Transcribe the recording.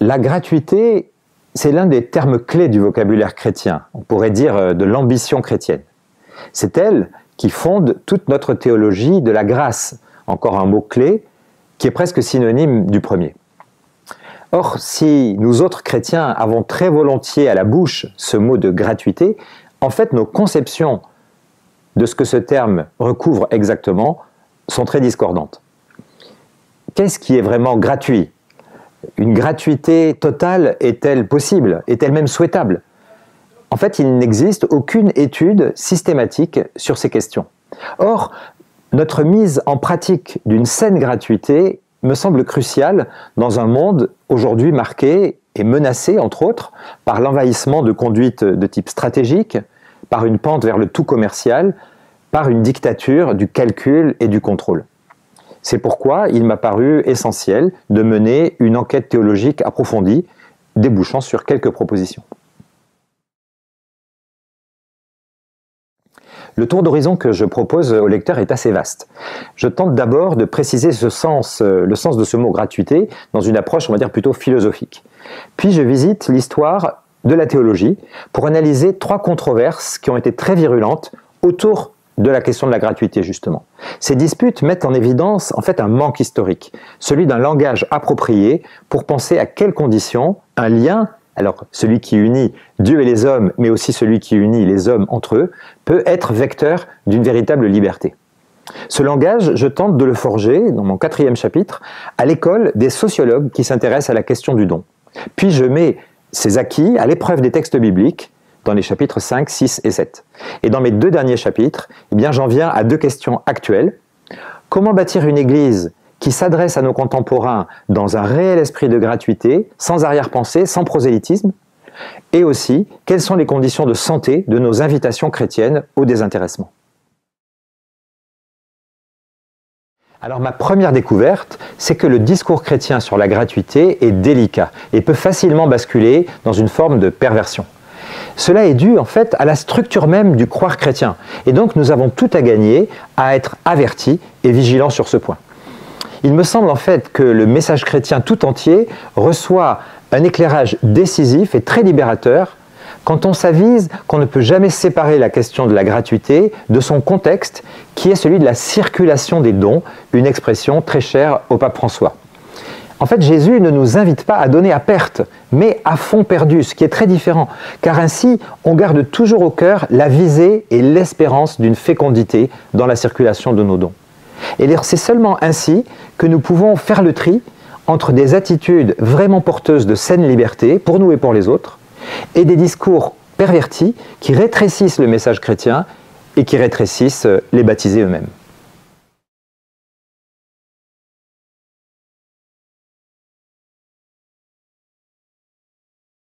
La gratuité, c'est l'un des termes clés du vocabulaire chrétien, on pourrait dire de l'ambition chrétienne. C'est elle qui fonde toute notre théologie de la grâce, encore un mot clé, qui est presque synonyme du premier. Or, si nous autres chrétiens avons très volontiers à la bouche ce mot de gratuité, en fait nos conceptions de ce que ce terme recouvre exactement sont très discordantes. Qu'est-ce qui est vraiment gratuit? Une gratuité totale est-elle possible? Est-elle même souhaitable? En fait, il n'existe aucune étude systématique sur ces questions. Or, notre mise en pratique d'une saine gratuité me semble cruciale dans un monde aujourd'hui marqué et menacé, entre autres, par l'envahissement de conduites de type stratégique, par une pente vers le tout commercial, par une dictature du calcul et du contrôle. C'est pourquoi il m'a paru essentiel de mener une enquête théologique approfondie, débouchant sur quelques propositions. Le tour d'horizon que je propose au lecteur est assez vaste. Je tente d'abord de préciser le sens de ce mot gratuité dans une approche, on va dire, plutôt philosophique. Puis je visite l'histoire de la théologie pour analyser 3 controverses qui ont été très virulentes autour de la question de la gratuité, justement. Ces disputes mettent en évidence, en fait, un manque historique, celui d'un langage approprié pour penser à quelles conditions un lien, alors celui qui unit Dieu et les hommes, mais aussi celui qui unit les hommes entre eux, peut être vecteur d'une véritable liberté. Ce langage, je tente de le forger, dans mon 4e chapitre, à l'école des sociologues qui s'intéressent à la question du don. Puis je mets ces acquis à l'épreuve des textes bibliques, dans les chapitres 5, 6 et 7. Et dans mes 2 derniers chapitres, eh bien, j'en viens à 2 questions actuelles. Comment bâtir une église qui s'adresse à nos contemporains dans un réel esprit de gratuité, sans arrière-pensée, sans prosélytisme? Et aussi, quelles sont les conditions de santé de nos invitations chrétiennes au désintéressement? Alors ma première découverte, c'est que le discours chrétien sur la gratuité est délicat et peut facilement basculer dans une forme de perversion. Cela est dû en fait à la structure même du croire chrétien. Et donc nous avons tout à gagner à être avertis et vigilants sur ce point. Il me semble en fait que le message chrétien tout entier reçoit un éclairage décisif et très libérateur quand on s'avise qu'on ne peut jamais séparer la question de la gratuité de son contexte qui est celui de la circulation des dons, une expression très chère au pape François. En fait, Jésus ne nous invite pas à donner à perte, mais à fond perdu, ce qui est très différent, car ainsi, on garde toujours au cœur la visée et l'espérance d'une fécondité dans la circulation de nos dons. Et c'est seulement ainsi que nous pouvons faire le tri entre des attitudes vraiment porteuses de saine liberté, pour nous et pour les autres, et des discours pervertis qui rétrécissent le message chrétien et qui rétrécissent les baptisés eux-mêmes.